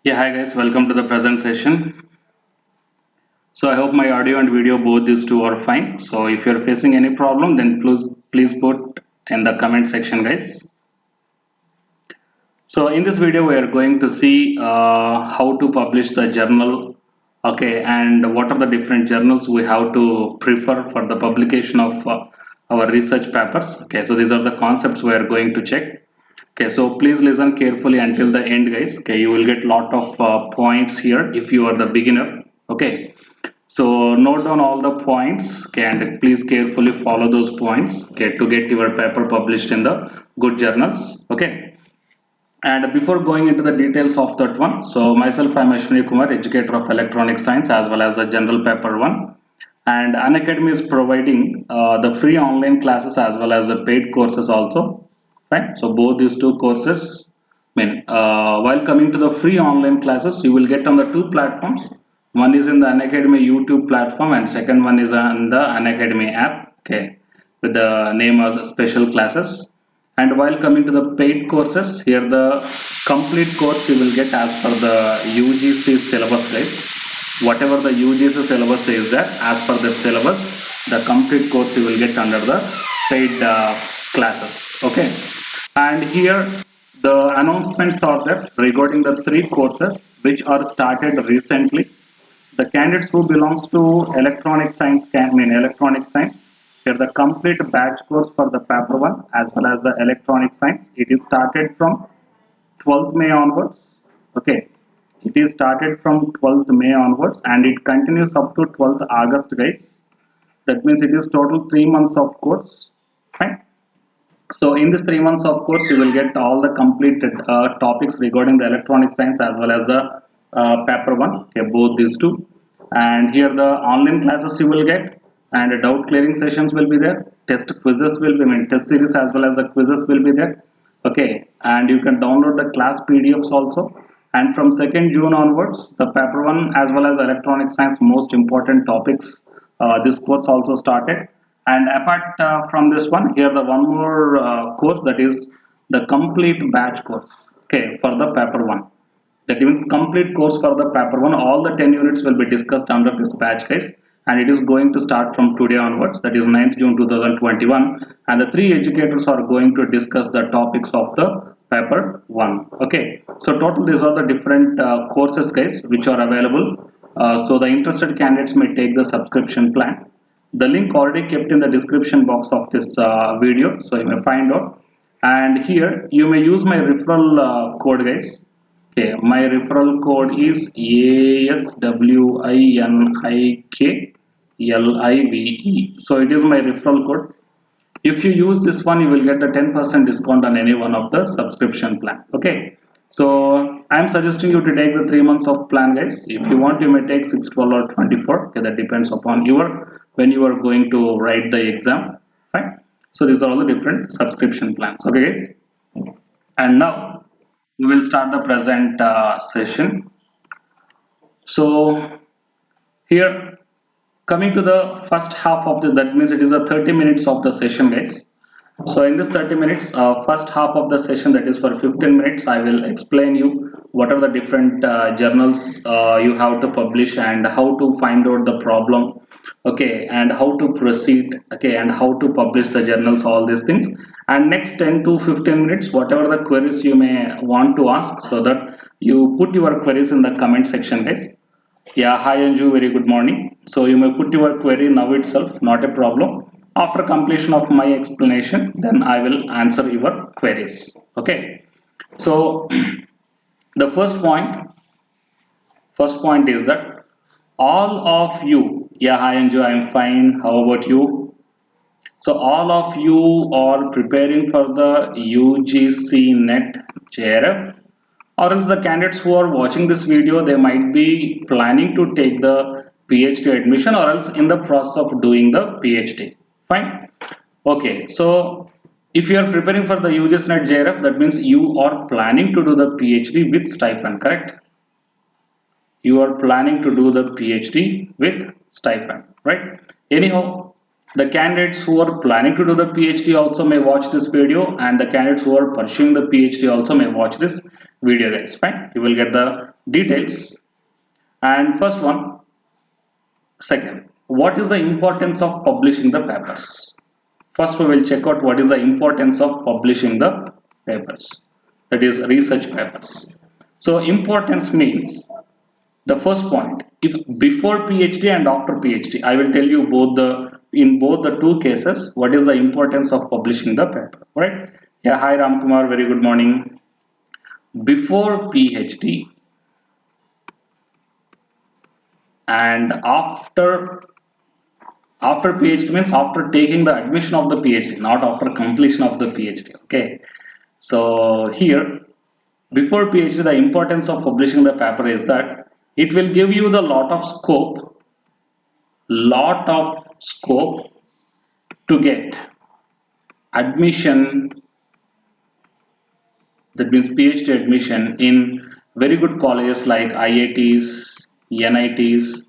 Yeah, hi guys, welcome to the present session. So I hope my audio and video both these two are fine. So if you're facing any problem, then please put in the comment section, guys. So in this video, we are going to see how to publish the journal, okay, and what are the different journals we have to prefer for the publication of our research papers. Okay, so these are the concepts we are going to check. Okay, so please listen carefully until the end, guys. Okay, you will get lot of points here if you are the beginner. Okay, so note down all the points, okay, and please carefully follow those points, okay, to get your paper published in the good journals. Okay, and before going into the details of that one, so myself, I'm Aswini Kumar, educator of electronic science as well as the general paper one. And Unacademy is providing the free online classes as well as the paid courses also. Right? So both these two courses, while coming to the free online classes, you will get on the two platforms. One is in the Unacademy YouTube platform and second one is on the Unacademy app, okay, with the name as special classes. And while coming to the paid courses, here the complete course you will get as per the UGC syllabus, right? Whatever the UGC syllabus is there, as per the syllabus, the complete course you will get under the paid classes, okay? And here the announcements are there regarding the three courses which are started recently. The candidates who belongs to electronic science electronic science. Here the complete batch course for the paper one as well as the electronic science. It is started from 12th May onwards. Okay, it is started from 12th May onwards and it continues up to 12th August, guys. That means it is total 3 months of course. Right? So in this 3 months of course you will get all the completed topics regarding the electronic science as well as the paper one, okay, both these two. And here the online classes you will get and doubt clearing sessions will be there, test quizzes will be, test series as well as the quizzes will be there, okay, and you can download the class PDFs also. And from 2nd June onwards, the paper one as well as electronic science most important topics, this course also started. And apart from this one, here the one more course, that is the complete batch course, okay, for the paper one. That means complete course for the paper one. All the 10 units will be discussed under this batch, guys, and it is going to start from today onwards, that is 9th June 2021, and the three educators are going to discuss the topics of the paper one. Okay, so total these are the different courses, guys, which are available. So the interested candidates may take the subscription plan. The link already kept in the description box of this video, so you may find out. And here you may use my referral code, guys. Okay, my referral code is ASWINIKLIVE. So it is my referral code. If you use this one, you will get a 10% discount on any one of the subscription plan. Okay, so I am suggesting you to take the 3 months of plan, guys. If you want, you may take 6, 12 or 24. Okay, that depends upon your when you are going to write the exam. Fine. So these are all the different subscription plans. Okay, guys. And now we will start the present session. So here, coming to the first half of the, that means it is a 30 minutes of the session, guys. So in this 30 minutes, first half of the session, that is for 15 minutes, I will explain you what are the different journals you have to publish and how to find out the problem, okay, and how to proceed, okay, and how to publish the journals, all these things. And next 10 to 15 minutes, whatever the queries you may want to ask, so that you put your queries in the comment section, guys. Yeah, hi Anju, very good morning. So you may put your query now itself, not a problem. After completion of my explanation, then I will answer your queries. Okay. So the first point is that all of you, yeah, hi Anju, I'm fine. How about you? So all of you are preparing for the UGC NET JRF, or else the candidates who are watching this video, they might be planning to take the PhD admission or else in the process of doing the PhD. Fine. Okay, so if you are preparing for the UGC NET JRF, that means you are planning to do the PhD with stipend, correct? You are planning to do the PhD with stipend, right? Anyhow, the candidates who are planning to do the PhD also may watch this video, and the candidates who are pursuing the PhD also may watch this video, guys. Fine, you will get the details. And first one, second, what is the importance of publishing the papers? First, we will check out what is the importance of publishing the papers, that is research papers. So importance means, the first point, if before PhD and after PhD, I will tell you in both the two cases what is the importance of publishing the paper, right? Yeah, hi Ram Kumar, very good morning. Before PhD and after PhD means after taking the admission of the PhD, not after completion of the PhD. Okay, so here before PhD, the importance of publishing the paper is that it will give you the lot of scope to get admission, that means PhD admission in very good colleges like IITs, NITs,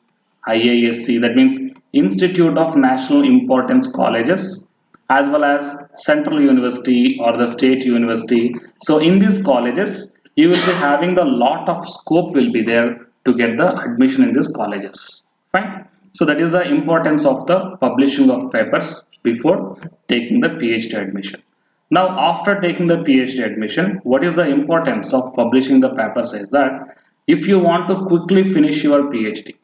IISc, that means Institute of National Importance Colleges, as well as Central University or the State University. So in these colleges, you will be having the lot of scope will be there to get the admission in these colleges. Fine. So that is the importance of the publishing of papers before taking the PhD admission. Now, after taking the PhD admission, what is the importance of publishing the papers is that if you want to quickly finish your PhD,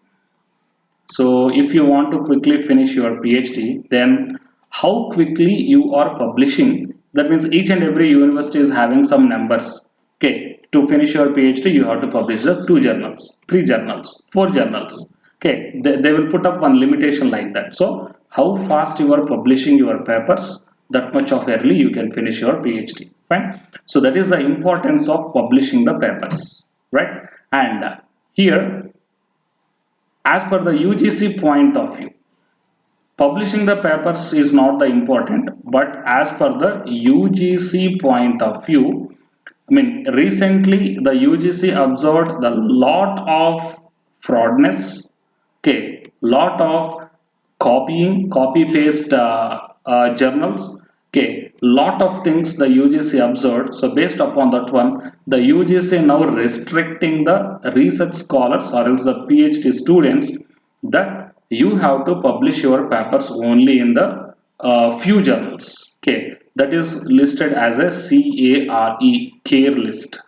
so if you want to quickly finish your PhD, then how quickly you are publishing, that means each and every university is having some numbers. Okay, to finish your PhD, you have to publish the 2 journals, 3 journals, 4 journals. Okay, they will put up one limitation like that. So how fast you are publishing your papers, that much of early you can finish your PhD. Fine. So that is the importance of publishing the papers, right? And here, as per the UGC point of view, publishing the papers is not the important, but as per the UGC point of view, I mean, recently the UGC observed the lot of fraudness, okay, lot of copy paste journals, okay, lot of things the UGC observed. So based upon that one, the UGC now restricting the research scholars or else the PhD students that you have to publish your papers only in the few journals. Okay, that is listed as a CARE list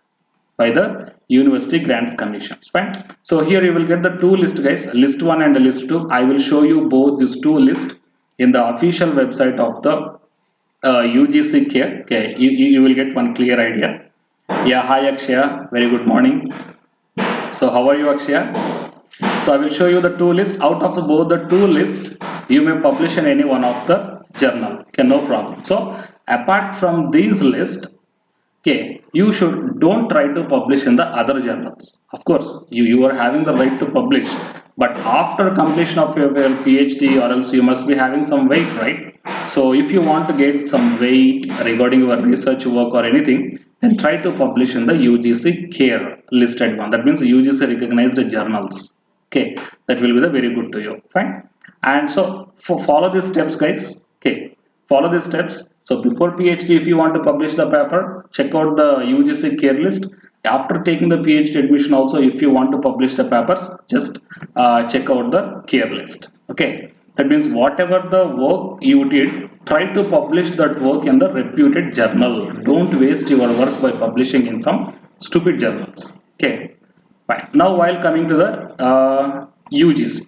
by the University Grants Commissions. Fine. So here you will get the 2 lists, guys, list 1 and list 2. I will show you both these 2 lists in the official website of the UGC CARE. Okay, you will get one clear idea. Yeah, hi Akshaya, very good morning. So how are you, Akshaya? So I will show you the 2 lists. Out of both the 2 lists, you may publish in any one of the journal. Okay, no problem. So apart from these lists, okay, you don't try to publish in the other journals. Of course, you are having the right to publish, but after completion of your PhD or else you must be having some weight, right? So if you want to get some weight regarding your research work or anything, then try to publish in the UGC CARE listed one. That means UGC recognized journals. Okay, that will be the very good to you. Fine. And so follow these steps, guys. Okay, follow these steps. So before PhD, if you want to publish the paper, check out the UGC CARE list. After taking the PhD admission also, if you want to publish the papers, just check out the CARE list. Okay, that means whatever the work you did, try to publish that work in the reputed journal. Don't waste your work by publishing in some stupid journals. Okay, fine. Now while coming to the UGC,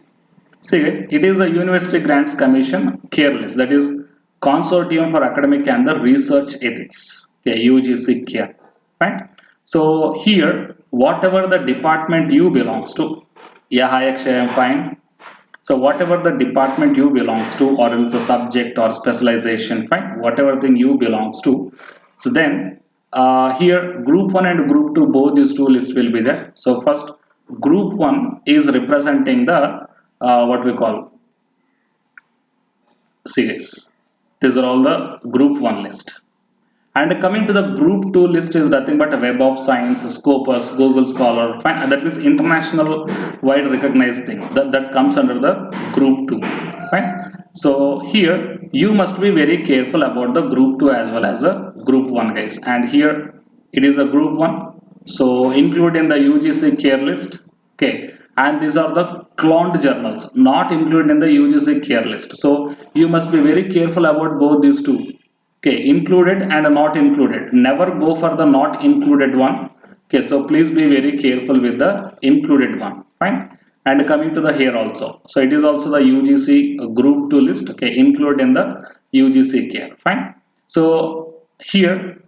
see guys, it is a University Grants Commission CARE list, that is Consortium for Academic and the Research Ethics. Okay, UGC CARE. Fine. So here, whatever the department you belongs to, yeah, hi Akshay, I'm fine. So whatever the department you belongs to, or else a subject or specialization, fine, whatever thing you belongs to. So then here group 1 and group 2, both these 2 lists will be there. So first group 1 is representing the what we call, see guys, these are all the group 1 list. And coming to the group 2 list is nothing but a Web of Science, Scopus, Google Scholar, fine. And that means international wide recognized thing that comes under the group 2. Fine. So here you must be very careful about the group 2 as well as the group 1, guys. And here it is a group 1. So include in the UGC CARE list. Okay, and these are the cloned journals, not included in the UGC CARE list. So you must be very careful about both these two. Okay, included and not included. Never go for the not included one. Okay, so please be very careful with the included one. Fine. And coming to the here also. So it is also the UGC group 2 list. Okay, include in the UGC CARE. Fine. So here,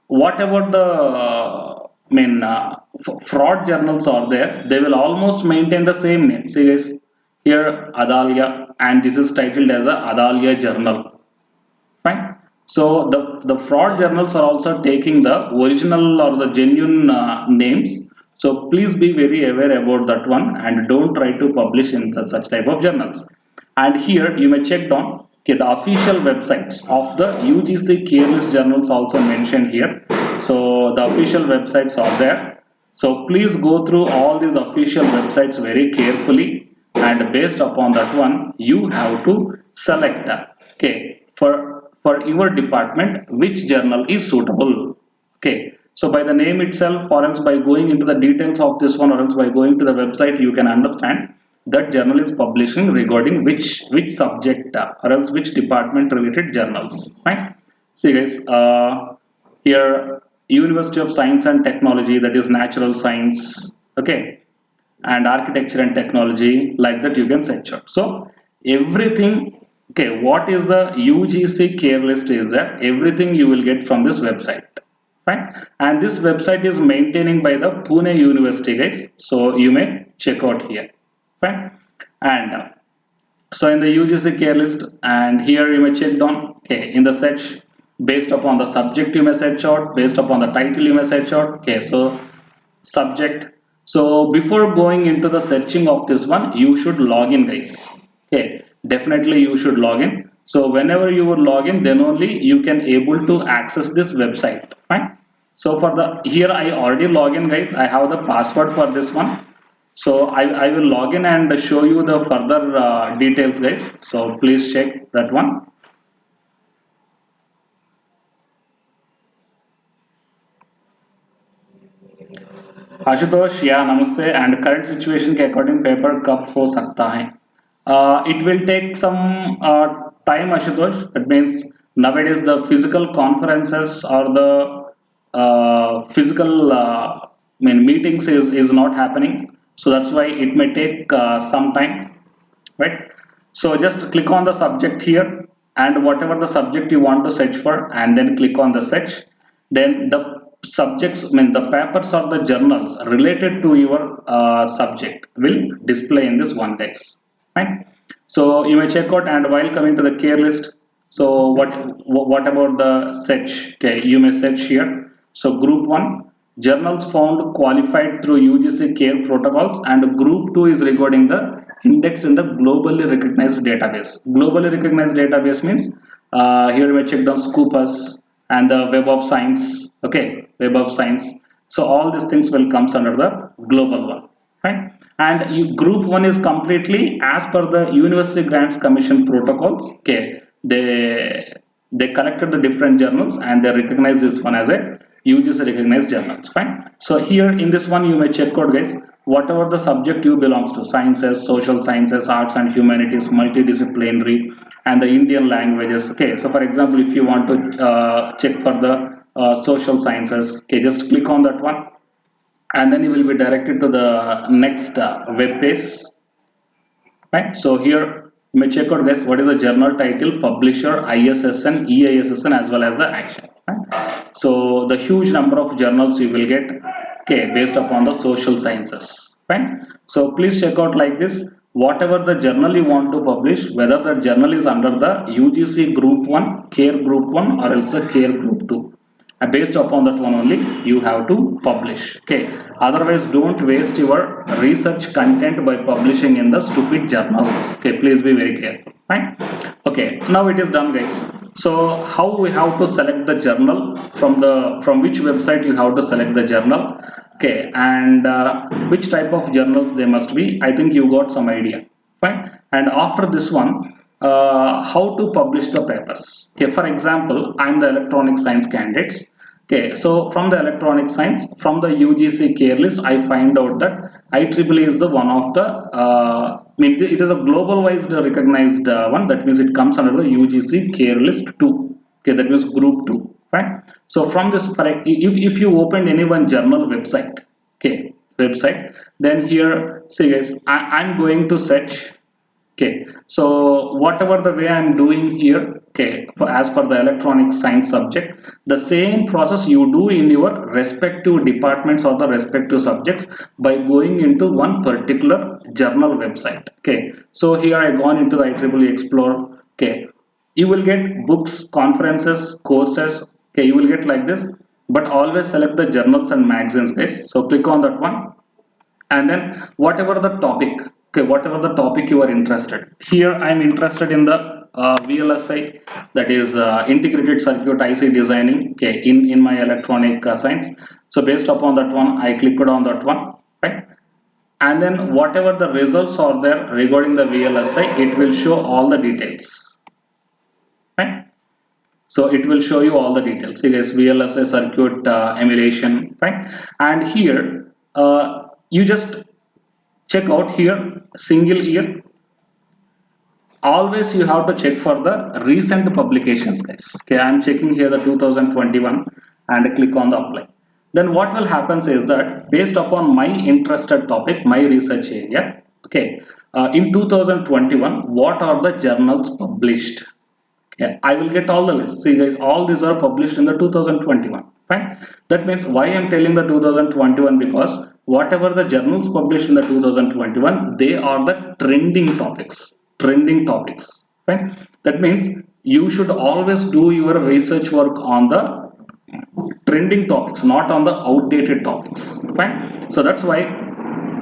whatever the fraud journals are there, they will almost maintain the same name. See guys, here Adalia, and this is titled as a Adalia journal. Fine. So the fraud journals are also taking the original or the genuine names. So please be very aware about that one and don't try to publish in such type of journals. And here you may check down, okay, the official websites of the UGC CARE List journals also mentioned here. So the official websites are there. So please go through all these official websites very carefully, and based upon that one you have to select, okay, for your department which journal is suitable. Okay, so by the name itself, or else by going into the details of this one, or else by going to the website, you can understand that journal is publishing regarding which subject, or else which department related journals. Right. See guys, here University of Science and Technology, that is natural science, okay, and architecture and technology, like that you can search out. So everything, okay, what is the UGC CARE list is that everything you will get from this website. Fine. And this website is maintaining by the Pune University, guys, so you may check out here. Fine. And so in the UGC CARE list, and here you may check down, okay, in the search, based upon the subject you may search out, based upon the title you may search out. Okay, so subject. So before going into the searching of this one, you should log in, guys. Okay, definitely you should log in. So whenever you would log in, then only you can able to access this website. Fine. So for the here I already log in, guys. I have the password for this one. So I will log in and show you the further details, guys. So please check that one. Ashutosh, या नमस्ते. And current situation के according paper कब हो सकता है? It will take some time, Ashutosh. That means nowadays the physical conferences or the physical meetings is not happening, so that's why it may take some time, right? So just click on the subject here, and whatever the subject you want to search for, and then click on the search. Then the subjects, the papers or the journals related to your subject will display in this one text. Right? So you may check out, and while coming to the CARE list, so what about the search? Okay, you may search here. So group 1, journals found qualified through UGC CARE protocols, and group 2 is regarding the indexed in the globally recognized database. Globally recognized database means here you may check down Scopus and the Web of Science. Okay, Web of Science. So all these things will comes under the global one. Right? And group 1 is completely as per the University Grants Commission protocols. Okay, they collected the different journals and they recognize this one as a UGC recognized journals. Fine. So here in this one you may check out, guys, whatever the subject you belongs to: sciences, social sciences, arts and humanities, multidisciplinary, and the Indian languages. Okay, so for example, if you want to check for the social sciences, okay, just click on that one, and then you will be directed to the next web page. Right. So here you may check out, guys, what is the journal title, publisher, ISSN, EISSN, as well as the action. Right. So the huge number of journals you will get, okay, based upon the social sciences. Fine. So please check out like this. Whatever the journal you want to publish, whether the journal is under the UGC Group 1, CARE Group 1, or else the CARE Group 2. And based upon that one only you have to publish. Okay. Otherwise, don't waste your research content by publishing in the stupid journals. Okay. Please be very careful. Fine. Okay. Now it is done, guys. So how we have to select the journal, from which website you have to select the journal. Okay, and which type of journals they must be, I think you got some idea. Fine. And after this one, how to publish the papers. Okay, for example, I'm the electronic science candidates. Okay, so from the electronic science, from the UGC CARE list, I find out that IEEE is the one of the, it is a global wise recognized one. That means it comes under the UGC CARE list 2. Okay, that means group 2. Right. So from this, if you open any one journal website, okay, then here, see guys, I'm going to search. Okay, so whatever the way I'm doing here, okay, as per the electronic science subject, the same process you do in your respective departments or the respective subjects by going into one particular journal website. Okay, so here I gone into the IEEE Explorer. Okay, you will get books, conferences, courses. Okay, you will get like this, but always select the journals and magazines, guys. So click on that one, and then whatever the topic, okay, whatever the topic you are interested. Here I am interested in the VLSI, that is integrated circuit IC designing, okay, in my electronic science. So based upon that one, I clicked on that one, right? And then whatever the results are there regarding the VLSI, it will show all the details, right? So it will show you all the details. See guys, VLSI circuit emulation, right? And here you just check out here single year. Always you have to check for the recent publications, guys. Okay, I'm checking here the 2021 and click on the apply. Then what will happen is that based upon my interested topic, my research area, okay, in 2021, what are the journals published? Yeah, I will get all the lists. See guys, all these are published in the 2021. Fine. That means why I'm telling the 2021, because whatever the journals published in the 2021, they are the trending topics. Trending topics. Fine. That means you should always do your research work on the trending topics, not on the outdated topics. Fine. So that's why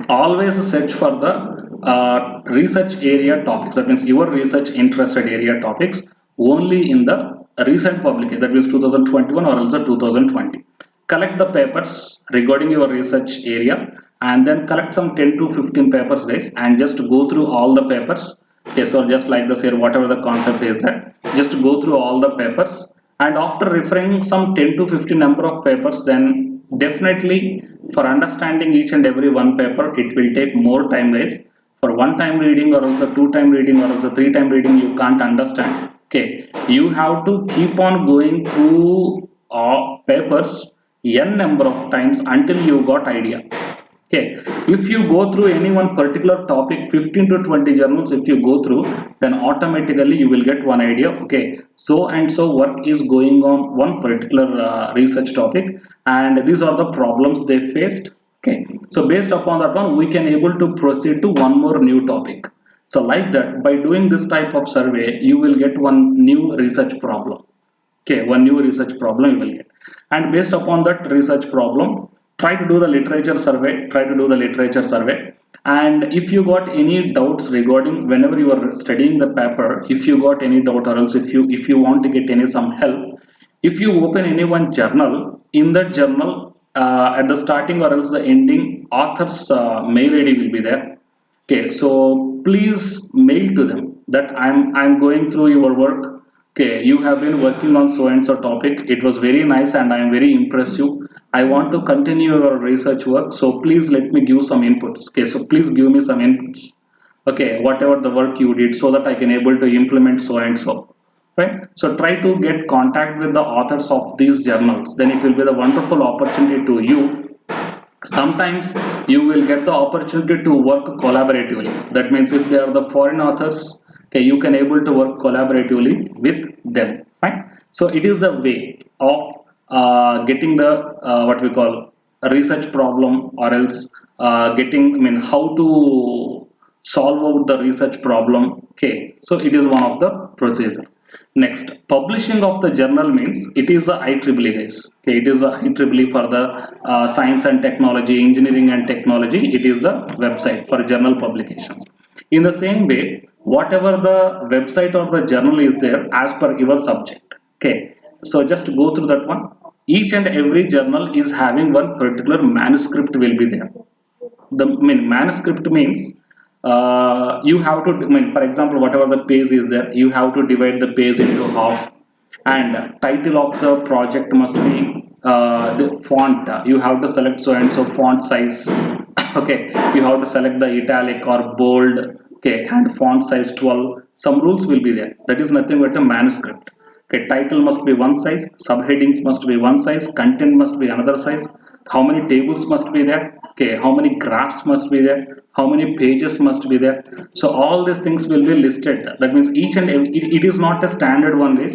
always search for the research area topics. That means your research interested area topics only in the recent publication, that means 2021 or else 2020. Collect the papers regarding your research area and then collect some 10 to 15 papers, guys, and just go through all the papers. Okay, so just like this here, whatever the concept is that, just go through all the papers, and after referring some 10 to 15 number of papers, then definitely for understanding each and every one paper, it will take more time, guys. For one time reading or also two time reading or also three time reading, you can't understand. Okay, you have to keep on going through papers n number of times until you got idea. Okay, if you go through any one particular topic 15 to 20 journals, if you go through, then automatically you will get one idea. Okay, so and so work is going on one particular research topic, and these are the problems they faced. Okay, so based upon that one, we can able to proceed to one more new topic. So like that, by doing this type of survey, you will get one new research problem. Okay, one new research problem you will get, and based upon that research problem, try to do the literature survey. And if you got any doubts regarding, whenever you are studying the paper, if you got any doubt or else if you want to get any some help, if you open any one journal, in that journal at the starting or else the ending, author's mail ID will be there. Okay, so please mail to them that I'm going through your work. Okay, you have been working on so and so topic. It was very nice and I am very impressive. I want to continue your research work. So please let me give some inputs. Okay, so please give me some inputs. Okay, whatever the work you did, so that I can able to implement so and so. Right. So try to get contact with the authors of these journals. Then it will be the wonderful opportunity to you. Sometimes you will get the opportunity to work collaboratively. That means if they are the foreign authors, okay, you can able to work collaboratively with them. Right. So it is the way of getting the what we call a research problem, or else how to solve out the research problem. Okay, so it is one of the procedure. Next, publishing of the journal means it is the IEEE, guys. Okay, it is the IEEE for the science and technology, engineering and technology. It is a website for journal publications. In the same way, whatever the website or the journal is there as per your subject. Okay, so just go through that one. Each and every journal is having one particular manuscript will be there. The manuscript means you have to, for example, whatever the page is there, you have to divide the page into half, and title of the project must be the font, you have to select so and so font size. Okay, you have to select the italic or bold, okay, and font size 12. Some rules will be there. That is nothing but a manuscript. Okay, title must be one size, subheadings must be one size, content must be another size, how many tables must be there, okay, how many graphs must be there, how many pages must be there. So all these things will be listed. That means each and every, it is not a standard one way.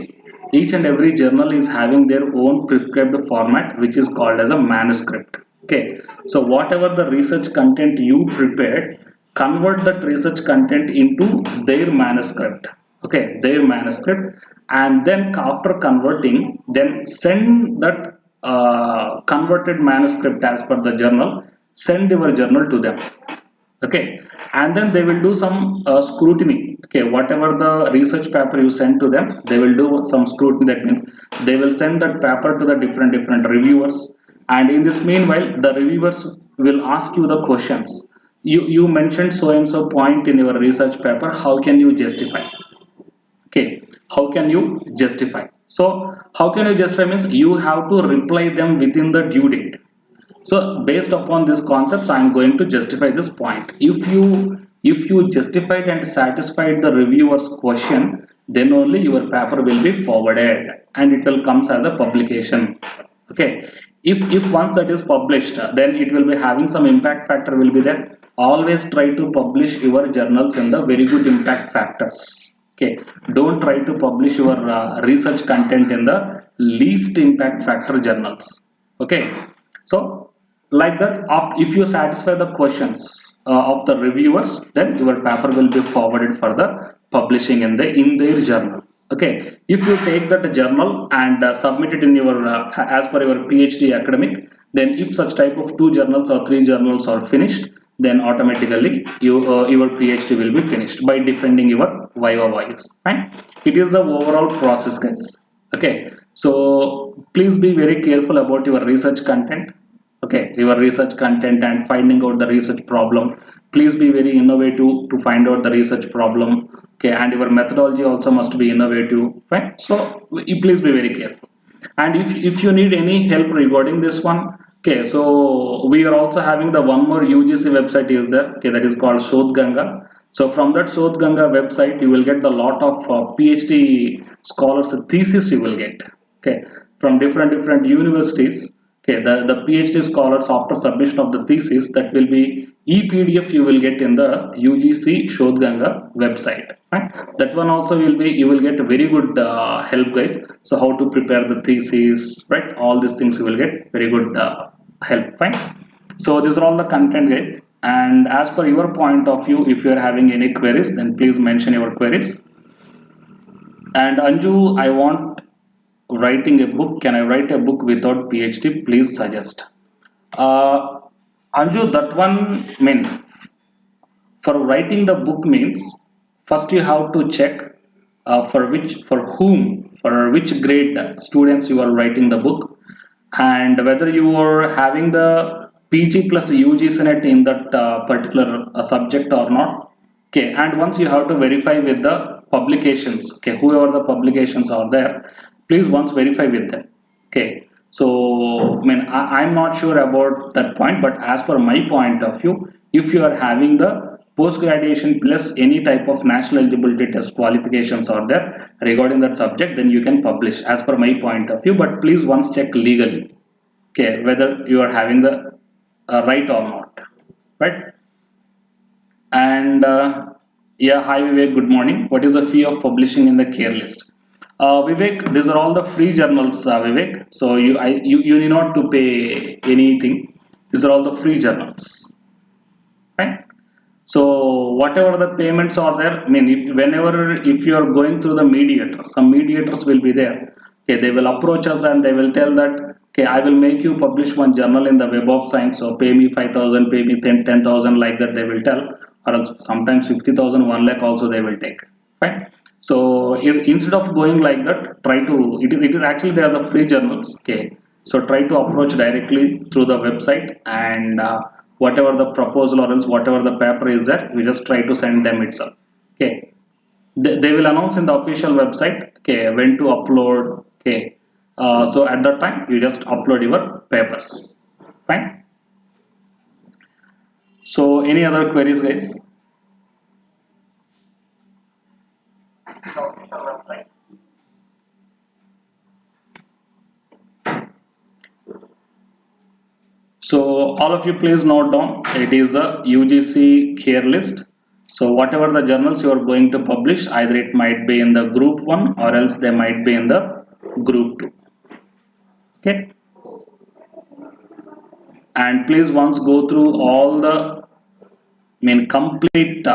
Each and every journal is having their own prescribed format, which is called as a manuscript. Okay, so whatever the research content you prepared, convert that research content into their manuscript. Okay, their manuscript, and then after converting, then send that converted manuscript as per the journal, send your journal to them. Okay, and then they will do some scrutiny. Okay, whatever the research paper you send to them, they will do some scrutiny. That means they will send that paper to the different reviewers, and in this meanwhile the reviewers will ask you the questions. You mentioned so and so point in your research paper, how can you justify? Okay, how can you justify? So how can you justify means you have to reply them within the due date. So based upon these concepts, I am going to justify this point. If you justified and satisfied the reviewer's question, then only your paper will be forwarded and it will comes as a publication. Okay. If once that is published, then it will be having some impact factor will be there. Always try to publish your journals in the very good impact factors. Okay. Don't try to publish your research content in the least impact factor journals. Okay. So like that, if you satisfy the questions of the reviewers, then your paper will be forwarded for the publishing in their journal. Okay, if you take that journal and submit it in your as per your PhD academic, then if such type of 2 journals or 3 journals are finished, then automatically your PhD will be finished by defending your viva voice. Right? It is the overall process, guys. Okay, so please be very careful about your research content. Okay, your research content and finding out the research problem. Please be very innovative to find out the research problem. Okay, and your methodology also must be innovative. Right? So please be very careful. And if you need any help regarding this one, okay, so we are also having the one more UGC website is there. Okay, that is called Shodh Ganga. So from that Shodh Ganga website, you will get the lot of PhD scholars thesis you will get. Okay, from different universities. Okay, the PhD scholars after submission of the thesis, that will be e-PDF you will get in the UGC Shodh Ganga website. Right? That one also will be, you will get a very good help, guys. So how to prepare the thesis, right? All these things you will get very good help. Fine. So these are all the content, guys. And as per your point of view, if you are having any queries, then please mention your queries. And Anju, I want writing a book. Can I write a book without PhD? Please suggest. Anju, that one mean for writing the book means first you have to check for which grade students you are writing the book, and whether you are having the PG plus UGC NET in that particular subject or not. Okay, and once you have to verify with the publications. Okay, whoever the publications are there, please once verify with them. Okay, so I mean I'm not sure about that point, but as per my point of view, if you are having the post graduation plus any type of national eligibility test qualifications are there regarding that subject, then you can publish as per my point of view. But please once check legally, okay, whether you are having the right or not, right? And yeah, hi Vivek, good morning. What is the fee of publishing in the CARE list? Vivek, these are all the free journals, Vivek. So you need not to pay anything. These are all the free journals, right? So whatever the payments are there, I mean, if you are going through the mediator, some mediators will be there. Okay, they will approach us and they will tell that, okay, I will make you publish one journal in the Web of Science. So pay me 5,000, pay me 10,000, like that they will tell, or else sometimes 50,000, 1 lakh also they will take. Right? So instead of going like that, try to, it is actually they are the free journals. Okay, so try to approach directly through the website, and whatever the proposal or else whatever the paper is there, we just try to send them itself. Okay, they will announce in the official website, okay, when to upload. Okay, So at that time you just upload your papers. Fine. So any other queries, guys? So all of you please note down, it is the UGC CARE list. So whatever the journals you are going to publish, either it might be in the group 1 or else they might be in the group 2. Okay. And please once go through all the complete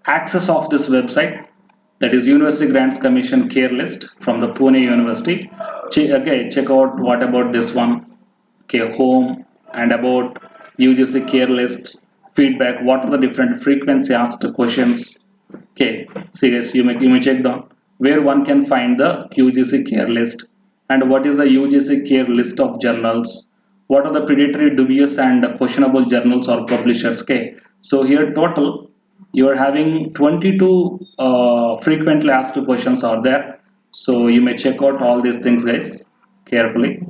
access of this website, that is University Grants Commission CARE list from the Pune University. Okay, check out what about this one, okay, home, and about UGC CARE list, feedback, what are the different frequency asked questions. Okay, see guys, you may check down where one can find the UGC CARE list, and what is the UGC CARE list of journals, what are the predatory, dubious and questionable journals or publishers. Okay, so here total you are having 22 frequently asked questions are there, so you may check out all these things, guys, carefully.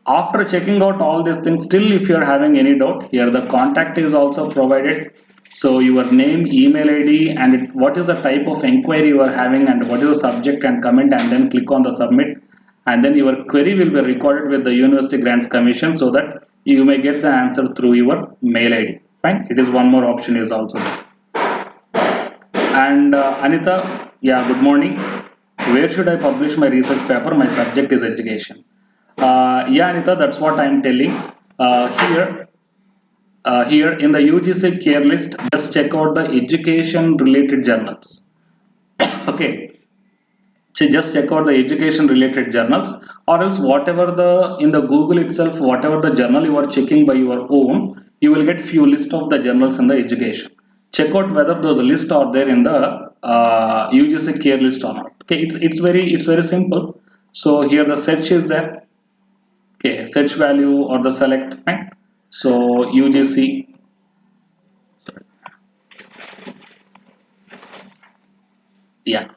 After checking out all these things, still if you are having any doubt, here the contact is also provided. So your name, email ID, and what is the type of inquiry you are having, and what is the subject and comment, and then click on the submit, and then your query will be recorded with the University Grants Commission so that you may get the answer through your mail ID. Fine, it is one more option is also there. And Anita, yeah, good morning. Where should I publish my research paper? My subject is education. Yeah, Anita, that's what I'm telling. Here in the UGC CARE list, just check out the education related journals. Okay, so just check out the education related journals, or else whatever the in the Google itself, whatever the journal you are checking by your own, you will get few list of the journals in the education. Check out whether those lists are there in the UGC CARE list or not. Okay, it's very simple. So here the search is there. Okay, search value or the select, fine. So UGC, yeah.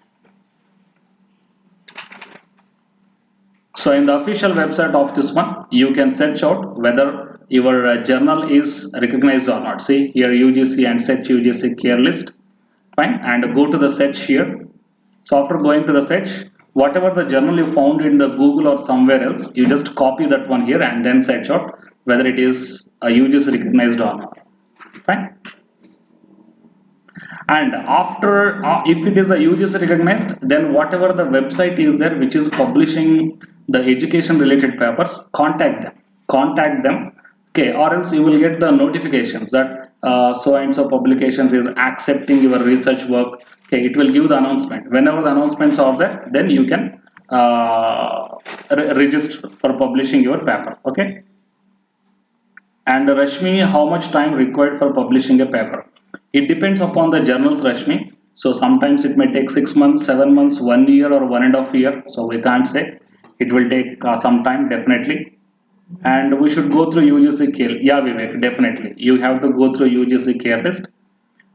So in the official website of this one, you can search out whether your journal is recognized or not. See here UGC and search UGC CARE list, fine, and go to the search here. So after going to the search, whatever the journal you found in the Google or somewhere else, you just copy that one here and then search out whether it is a UGC recognized or not. Fine. And after, if it is a UGC recognized, then whatever the website is there which is publishing the education related papers, contact them. Contact them. Okay, or else you will get the notifications that so and so publications is accepting your research work. Okay, it will give the announcement. Whenever the announcements are there, then you can register for publishing your paper. Okay. And Rashmi, how much time required for publishing a paper? It depends upon the journals, Rashmi. So sometimes it may take 6 months, 7 months, 1 year, or 1.5 years. So we can't say. It will take some time, definitely. And we should go through UGC CARE. Yeah, Vivek, definitely. You have to go through UGC CARE list.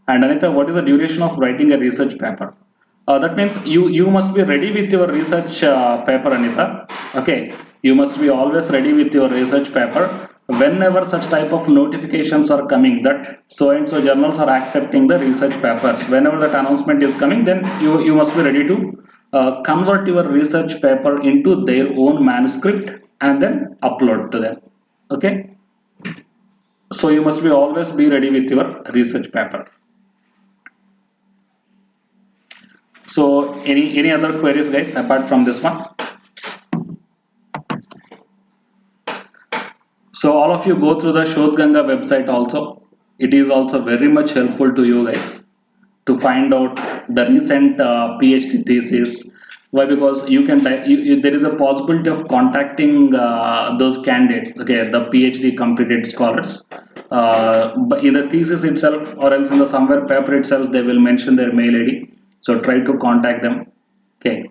And Anita, what is the duration of writing a research paper? That means you must be ready with your research paper, Anita. Okay, you must be always ready with your research paper. Whenever such type of notifications are coming that so and so journals are accepting the research papers, whenever that announcement is coming, then you must be ready to convert your research paper into their own manuscript and then upload to them. Okay, so you must be always be ready with your research paper. So any other queries, guys, apart from this one? So all of you go through the Shodhganga website also. It is also very much helpful to you guys to find out the recent PhD thesis. Why? Because you can there is a possibility of contacting those candidates. Okay, the PhD completed scholars. But in the thesis itself, or else in the somewhere paper itself, they will mention their mail ID. So try to contact them. Okay.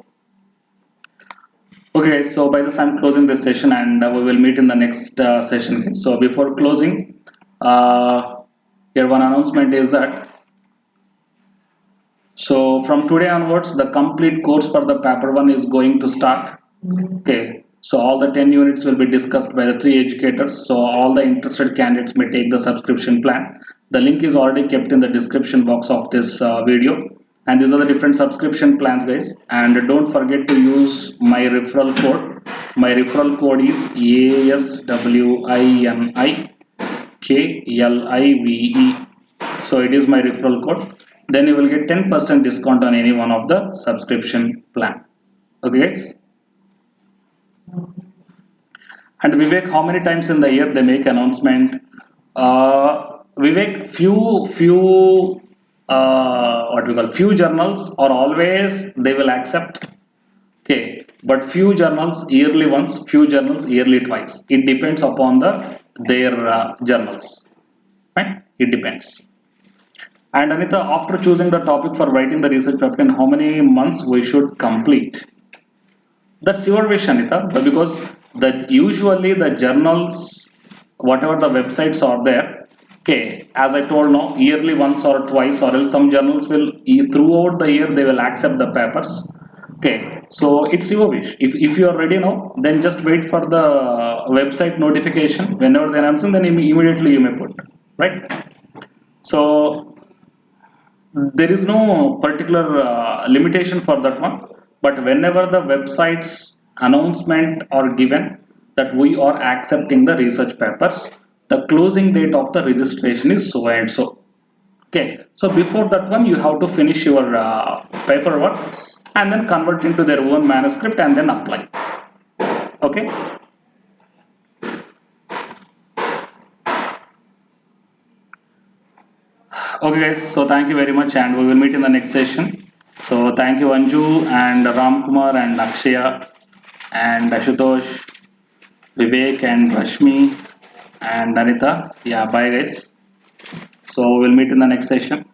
Okay, so by this I'm closing this session, and we will meet in the next session. So before closing, here one announcement is that So from today onwards, the complete course for the paper 1 is going to start. Okay. So all the 10 units will be discussed by the 3 educators. So all the interested candidates may take the subscription plan. The link is already kept in the description box of this video. And these are the different subscription plans, guys. And don't forget to use my referral code. My referral code is ASWINIKLIVE. So it is my referral code. Then you will get 10% discount on any one of the subscription plan. Okay, guys. And Vivek, how many times in the year they make announcement? Vivek, few journals are always they will accept. Okay, but few journals yearly once, few journals yearly twice. It depends upon their journals. Right? It depends. And Anita, after choosing the topic for writing the research paper, in how many months we should complete? That's your wish, Anita, because usually the journals, whatever the websites are there, okay, as I told now, yearly once or twice, or else some journals will throughout the year they will accept the papers. Okay, so it's your wish. If you are ready now, then just wait for the website notification. Whenever they announce, then immediately you may put, right? So there is no particular limitation for that one, but whenever the website's announcement are given that we are accepting the research papers, the closing date of the registration is so and so. Okay, so before that one you have to finish your paperwork and then convert into their own manuscript and then apply. Okay. Okay guys, so thank you very much and we will meet in the next session. So thank you Anju and Ram Kumar and Akshaya and Ashutosh, Vivek and Rashmi and Anita. Yeah, bye guys. So we'll meet in the next session.